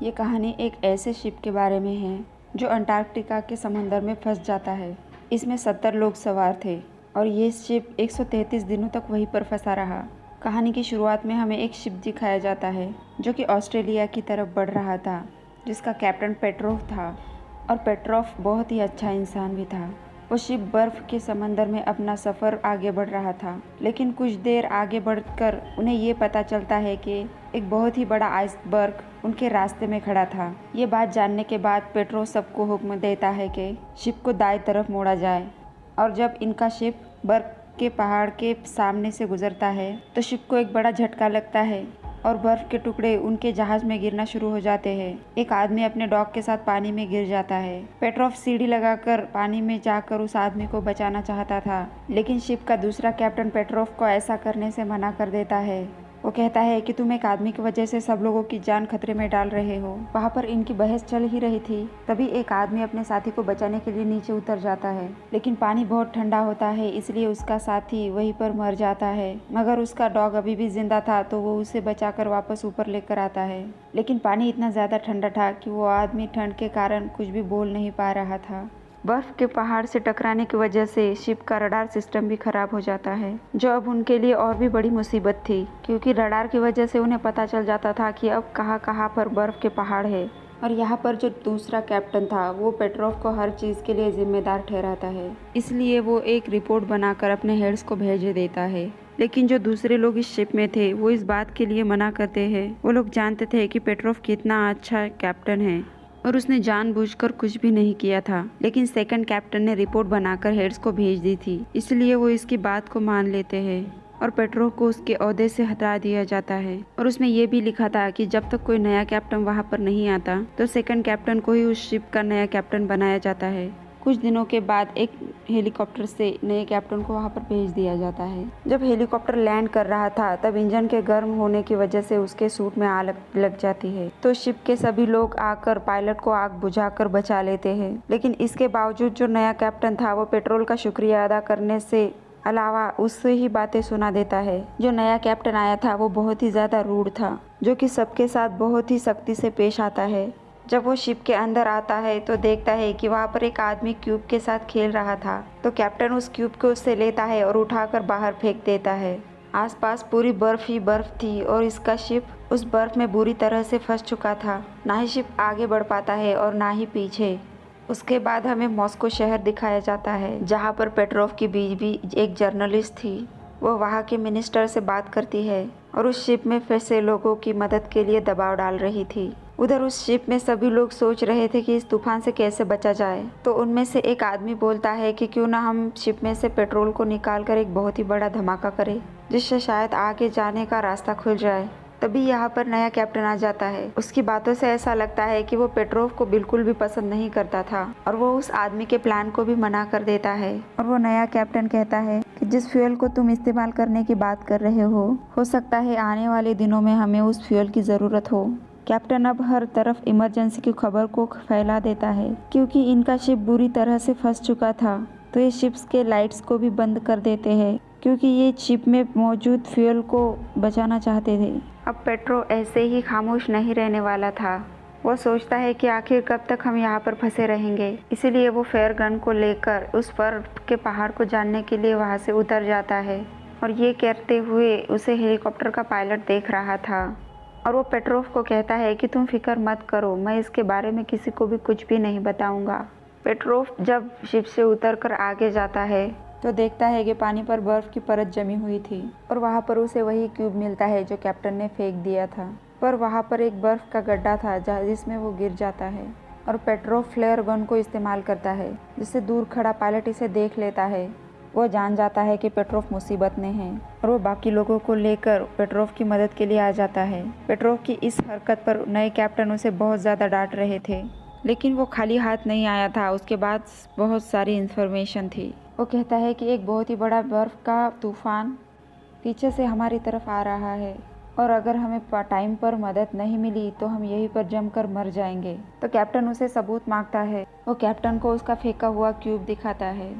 ये कहानी एक ऐसे शिप के बारे में है जो अंटार्कटिका के समंदर में फंस जाता है। इसमें 70 लोग सवार थे और ये शिप 133 दिनों तक वहीं पर फंसा रहा। कहानी की शुरुआत में हमें एक शिप दिखाया जाता है जो कि ऑस्ट्रेलिया की तरफ बढ़ रहा था, जिसका कैप्टन पेट्रोव था और पेट्रोव बहुत ही अच्छा इंसान भी था। वो शिप बर्फ के समंदर में अपना सफ़र आगे बढ़ रहा था, लेकिन कुछ देर आगे बढ़कर उन्हें ये पता चलता है कि एक बहुत ही बड़ा आइसबर्ग उनके रास्ते में खड़ा था। ये बात जानने के बाद पेट्रो सबको हुक्म देता है कि शिप को दाएं तरफ मोड़ा जाए, और जब इनका शिप बर्फ के पहाड़ के सामने से गुजरता है तो शिप को एक बड़ा झटका लगता है और बर्फ के टुकड़े उनके जहाज में गिरना शुरू हो जाते हैं। एक आदमी अपने डॉग के साथ पानी में गिर जाता है। पेट्रोव सीढ़ी लगाकर पानी में जाकर उस आदमी को बचाना चाहता था, लेकिन शिप का दूसरा कैप्टन पेट्रोव को ऐसा करने से मना कर देता है। वो कहता है कि तुम एक आदमी की वजह से सब लोगों की जान खतरे में डाल रहे हो। वहाँ पर इनकी बहस चल ही रही थी, तभी एक आदमी अपने साथी को बचाने के लिए नीचे उतर जाता है, लेकिन पानी बहुत ठंडा होता है, इसलिए उसका साथी वहीं पर मर जाता है। मगर उसका डॉग अभी भी जिंदा था, तो वो उसे बचाकर वापस ऊपर लेकर आता है। लेकिन पानी इतना ज़्यादा ठंडा था कि वो आदमी ठंड के कारण कुछ भी बोल नहीं पा रहा था। बर्फ के पहाड़ से टकराने की वजह से शिप का रडार सिस्टम भी खराब हो जाता है, जो अब उनके लिए और भी बड़ी मुसीबत थी, क्योंकि रडार की वजह से उन्हें पता चल जाता था कि अब कहाँ पर बर्फ के पहाड़ है। और यहाँ पर जो दूसरा कैप्टन था वो पेट्रोव को हर चीज़ के लिए जिम्मेदार ठहराता है, इसलिए वो एक रिपोर्ट बनाकर अपने हेड्स को भेज देता है। लेकिन जो दूसरे लोग इस शिप में थे वो इस बात के लिए मना करते हैं। वो लोग जानते थे कि पेट्रोव कितना अच्छा कैप्टन है और उसने जानबूझकर कुछ भी नहीं किया था, लेकिन सेकंड कैप्टन ने रिपोर्ट बनाकर हेड्स को भेज दी थी, इसलिए वो इसकी बात को मान लेते हैं और पेट्रोव को उसके ओहदे से हटा दिया जाता है। और उसमें ये भी लिखा था कि जब तक कोई नया कैप्टन वहाँ पर नहीं आता तो सेकंड कैप्टन को ही उस शिप का नया कैप्टन बनाया जाता है। कुछ दिनों के बाद एक हेलीकॉप्टर से नए कैप्टन को वहां पर भेज दिया जाता है। जब हेलीकॉप्टर लैंड कर रहा था तब इंजन के गर्म होने की वजह से उसके सूट में आग लग जाती है, तो शिप के सभी लोग आकर पायलट को आग बुझाकर बचा लेते हैं। लेकिन इसके बावजूद जो नया कैप्टन था वो पेट्रोल का शुक्रिया अदा करने से अलावा उससे ही बातें सुना देता है। जो नया कैप्टन आया था वो बहुत ही ज्यादा रूड था, जो कि सबके साथ बहुत ही सख्ती से पेश आता है। जब वो शिप के अंदर आता है तो देखता है कि वहाँ पर एक आदमी क्यूब के साथ खेल रहा था, तो कैप्टन उस क्यूब को उससे लेता है और उठाकर बाहर फेंक देता है। आसपास पूरी बर्फ ही बर्फ थी और इसका शिप उस बर्फ में बुरी तरह से फंस चुका था। ना ही शिप आगे बढ़ पाता है और ना ही पीछे। उसके बाद हमें मॉस्को शहर दिखाया जाता है, जहाँ पर पेट्रोव की बीवी एक जर्नलिस्ट थी। वो वहाँ के मिनिस्टर से बात करती है और उस शिप में फंसे लोगों की मदद के लिए दबाव डाल रही थी। उधर उस शिप में सभी लोग सोच रहे थे कि इस तूफान से कैसे बचा जाए, तो उनमें से एक आदमी बोलता है कि क्यों ना हम शिप में से पेट्रोल को निकालकर एक बहुत ही बड़ा धमाका करें, जिससे शायद आगे जाने का रास्ता खुल जाए। तभी यहाँ पर नया कैप्टन आ जाता है। उसकी बातों से ऐसा लगता है कि वो पेट्रोव को बिल्कुल भी पसंद नहीं करता था और वो उस आदमी के प्लान को भी मना कर देता है। और वो नया कैप्टन कहता है कि जिस फ्यूल को तुम इस्तेमाल करने की बात कर रहे हो सकता है आने वाले दिनों में हमें उस फ्यूल की जरूरत हो। कैप्टन अब हर तरफ इमरजेंसी की खबर को फैला देता है, क्योंकि इनका शिप बुरी तरह से फंस चुका था, तो ये शिप्स के लाइट्स को भी बंद कर देते हैं, क्योंकि ये शिप में मौजूद फ्यूल को बचाना चाहते थे। अब पेट्रो ऐसे ही खामोश नहीं रहने वाला था। वो सोचता है कि आखिर कब तक हम यहाँ पर फंसे रहेंगे, इसीलिए वो फेयर गन को लेकर उस बर्फ के पहाड़ को जानने के लिए वहाँ से उतर जाता है। और ये करते हुए उसे हेलीकॉप्टर का पायलट देख रहा था और वो पेट्रोव को कहता है कि तुम फिक्र मत करो, मैं इसके बारे में किसी को भी कुछ भी नहीं बताऊंगा। पेट्रोव जब शिप से उतरकर आगे जाता है तो देखता है कि पानी पर बर्फ की परत जमी हुई थी और वहाँ पर उसे वही क्यूब मिलता है जो कैप्टन ने फेंक दिया था, पर वहाँ पर एक बर्फ का गड्ढा था जिसमें वो गिर जाता है और पेट्रोव फ्लेयर गन को इस्तेमाल करता है, जिससे दूर खड़ा पायलट इसे देख लेता है। वो जान जाता है कि पेट्रोव मुसीबत में है और वो बाकी लोगों को लेकर पेट्रोव की मदद के लिए आ जाता है। पेट्रोव की इस हरकत पर नए कैप्टन उसे बहुत ज़्यादा डांट रहे थे, लेकिन वो खाली हाथ नहीं आया था, उसके बाद बहुत सारी इन्फॉर्मेशन थी। वो कहता है कि एक बहुत ही बड़ा बर्फ का तूफान पीछे से हमारी तरफ आ रहा है और अगर हमें टाइम पर मदद नहीं मिली तो हम यहीं पर जमकर मर जाएंगे। तो कैप्टन उसे सबूत मांगता है। वो कैप्टन को उसका फेंका हुआ क्यूब दिखाता है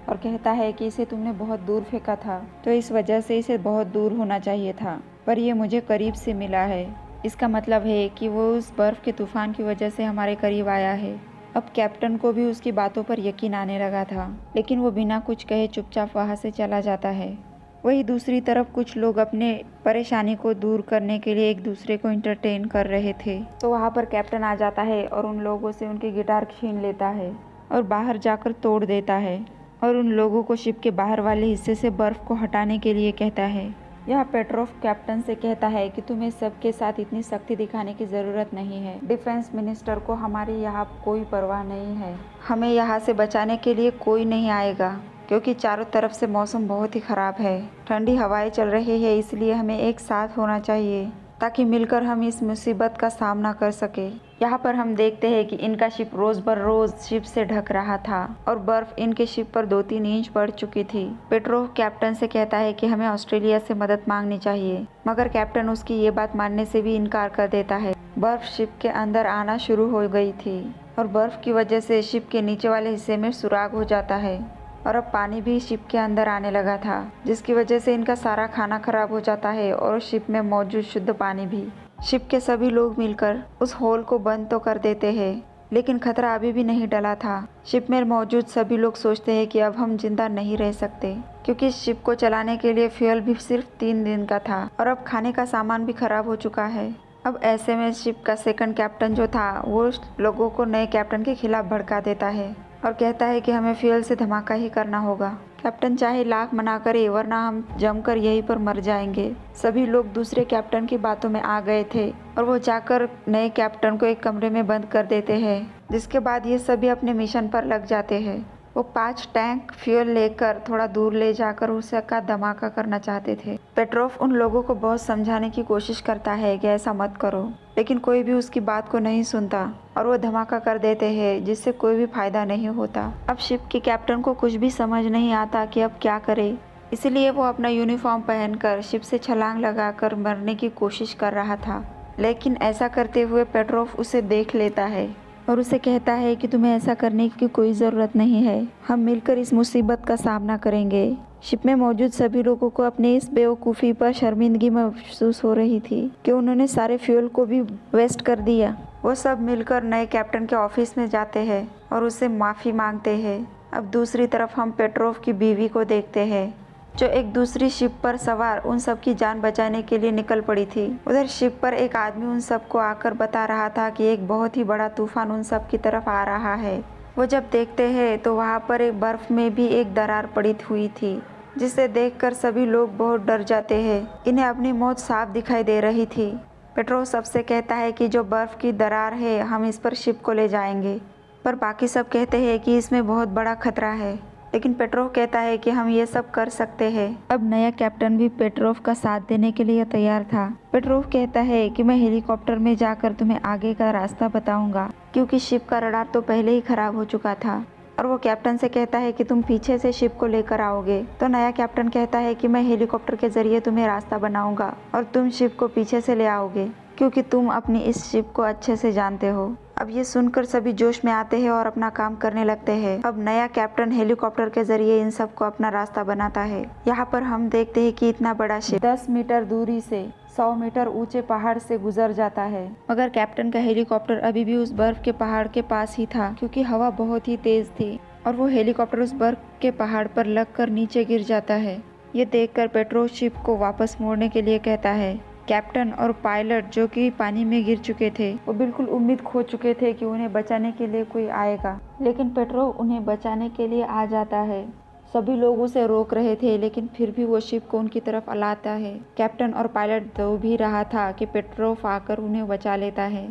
और कहता है कि इसे तुमने बहुत दूर फेंका था, तो इस वजह से इसे बहुत दूर होना चाहिए था, पर ये मुझे करीब से मिला है। इसका मतलब है कि वो उस बर्फ़ के तूफान की वजह से हमारे करीब आया है। अब कैप्टन को भी उसकी बातों पर यकीन आने लगा था, लेकिन वो बिना कुछ कहे चुपचाप वहाँ से चला जाता है। वहीं दूसरी तरफ कुछ लोग अपने परेशानी को दूर करने के लिए एक दूसरे को एंटरटेन कर रहे थे। तो वहाँ पर कैप्टन आ जाता है और उन लोगों से उनकी गिटार छीन लेता है और बाहर जाकर तोड़ देता है और उन लोगों को शिप के बाहर वाले हिस्से से बर्फ़ को हटाने के लिए कहता है। यह पेट्रोव कैप्टन से कहता है कि तुम्हें सबके साथ इतनी सख्ती दिखाने की ज़रूरत नहीं है। डिफेंस मिनिस्टर को हमारी यहाँ कोई परवाह नहीं है। हमें यहाँ से बचाने के लिए कोई नहीं आएगा, क्योंकि चारों तरफ से मौसम बहुत ही ख़राब है। ठंडी हवाएं चल रही है, इसलिए हमें एक साथ होना चाहिए ताकि मिलकर हम इस मुसीबत का सामना कर सके। यहाँ पर हम देखते हैं कि इनका शिप रोज बर रोज शिप से ढक रहा था और बर्फ इनके शिप पर 2-3 इंच बढ़ चुकी थी। पेट्रोव कैप्टन से कहता है कि हमें ऑस्ट्रेलिया से मदद मांगनी चाहिए, मगर कैप्टन उसकी ये बात मानने से भी इनकार कर देता है। बर्फ शिप के अंदर आना शुरू हो गई थी और बर्फ की वजह से शिप के नीचे वाले हिस्से में सुराग हो जाता है और अब पानी भी शिप के अंदर आने लगा था, जिसकी वजह से इनका सारा खाना खराब हो जाता है और शिप में मौजूद शुद्ध पानी भी। शिप के सभी लोग मिलकर उस होल को बंद तो कर देते हैं, लेकिन खतरा अभी भी नहीं टला था। शिप में मौजूद सभी लोग सोचते हैं कि अब हम जिंदा नहीं रह सकते, क्योंकि शिप को चलाने के लिए फ्यूल भी सिर्फ 3 दिन का था और अब खाने का सामान भी खराब हो चुका है। अब ऐसे में शिप का सेकंड कैप्टन जो था वो लोगों को नए कैप्टन के खिलाफ भड़का देता है और कहता है कि हमें फ्यूल से धमाका ही करना होगा। कैप्टन चाहे लाख मना करे, वरना हम जमकर यहीं पर मर जाएंगे। सभी लोग दूसरे कैप्टन की बातों में आ गए थे और वो जाकर नए कैप्टन को एक कमरे में बंद कर देते हैं, जिसके बाद ये सभी अपने मिशन पर लग जाते हैं। वो 5 टैंक फ्यूल लेकर थोड़ा दूर ले जाकर उसका धमाका करना चाहते थे। पेट्रोव उन लोगों को बहुत समझाने की कोशिश करता है कि ऐसा मत करो, लेकिन कोई भी उसकी बात को नहीं सुनता और वो धमाका कर देते हैं, जिससे कोई भी फायदा नहीं होता। अब शिप के कैप्टन को कुछ भी समझ नहीं आता कि अब क्या करे, इसलिए वो अपना यूनिफॉर्म पहनकर शिप से छलांग लगाकर मरने की कोशिश कर रहा था। लेकिन ऐसा करते हुए पेट्रोव उसे देख लेता है और उसे कहता है कि तुम्हें ऐसा करने की कोई ज़रूरत नहीं है, हम मिलकर इस मुसीबत का सामना करेंगे। शिप में मौजूद सभी लोगों को अपनी इस बेवकूफ़ी पर शर्मिंदगी महसूस हो रही थी कि उन्होंने सारे फ्यूल को भी वेस्ट कर दिया। वो सब मिलकर नए कैप्टन के ऑफिस में जाते हैं और उससे माफ़ी मांगते हैं। अब दूसरी तरफ हम पेट्रोव की बीवी को देखते हैं, जो एक दूसरी शिप पर सवार उन सब की जान बचाने के लिए निकल पड़ी थी। उधर शिप पर एक आदमी उन सबको आकर बता रहा था कि एक बहुत ही बड़ा तूफान उन सब की तरफ आ रहा है। वो जब देखते हैं तो वहाँ पर एक बर्फ में भी एक दरार पड़ी हुई थी, जिसे देखकर सभी लोग बहुत डर जाते हैं। इन्हें अपनी मौत साफ दिखाई दे रही थी। पेट्रोव सबसे कहता है कि जो बर्फ की दरार है हम इस पर शिप को ले जाएंगे, पर बाकी सब कहते हैं कि इसमें बहुत बड़ा खतरा है, लेकिन पेट्रोव कहता है कि हम ये सब कर सकते हैं। अब नया कैप्टन भी पेट्रोव का साथ देने के लिए तैयार था। पेट्रोव कहता है कि मैं हेलीकॉप्टर में जाकर तुम्हें आगे का रास्ता बताऊंगा, क्योंकि शिप का रडार तो पहले ही खराब हो चुका था। और वो कैप्टन से कहता है कि तुम पीछे से शिप को लेकर आओगे। तो नया कैप्टन कहता है कि मैं हेलीकॉप्टर के जरिए तुम्हें रास्ता बनाऊंगा और तुम शिप को पीछे से ले आओगे, क्योंकि तुम अपनी इस शिप को अच्छे से जानते हो। अब ये सुनकर सभी जोश में आते हैं और अपना काम करने लगते हैं। अब नया कैप्टन हेलीकॉप्टर के जरिए इन सबको अपना रास्ता बनाता है। यहाँ पर हम देखते हैं कि इतना बड़ा शिप 10 मीटर दूरी से 100 मीटर ऊंचे पहाड़ से गुजर जाता है, मगर कैप्टन का हेलीकॉप्टर अभी भी उस बर्फ के पहाड़ के पास ही था, क्योंकि हवा बहुत ही तेज थी और वो हेलीकॉप्टर उस बर्फ के पहाड़ पर लगकर नीचे गिर जाता है। ये देखकर पेट्रोव शिप को वापस मोड़ने के लिए कहता है। कैप्टन और पायलट जो कि पानी में गिर चुके थे, वो बिल्कुल उम्मीद खो चुके थे कि उन्हें बचाने के लिए कोई आएगा, लेकिन पेट्रोव उन्हें बचाने के लिए आ जाता है। सभी लोग उसे रोक रहे थे, लेकिन फिर भी वो शिप को उनकी तरफ लाता है। कैप्टन और पायलट दो भी रहा था कि पेट्रोव आकर उन्हें बचा लेता है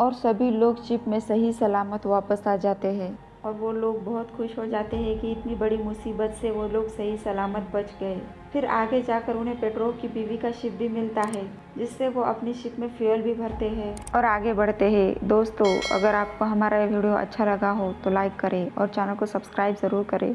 और सभी लोग शिप में सही सलामत वापस आ जाते हैं और वो लोग बहुत खुश हो जाते हैं कि इतनी बड़ी मुसीबत से वो लोग सही सलामत बच गए। फिर आगे जाकर उन्हें पेट्रोव की बीवी का शिप भी मिलता है, जिससे वो अपनी शिप में फ्यूल भी भरते हैं और आगे बढ़ते हैं। दोस्तों, अगर आपको हमारा ये वीडियो अच्छा लगा हो तो लाइक करें और चैनल को सब्सक्राइब ज़रूर करें।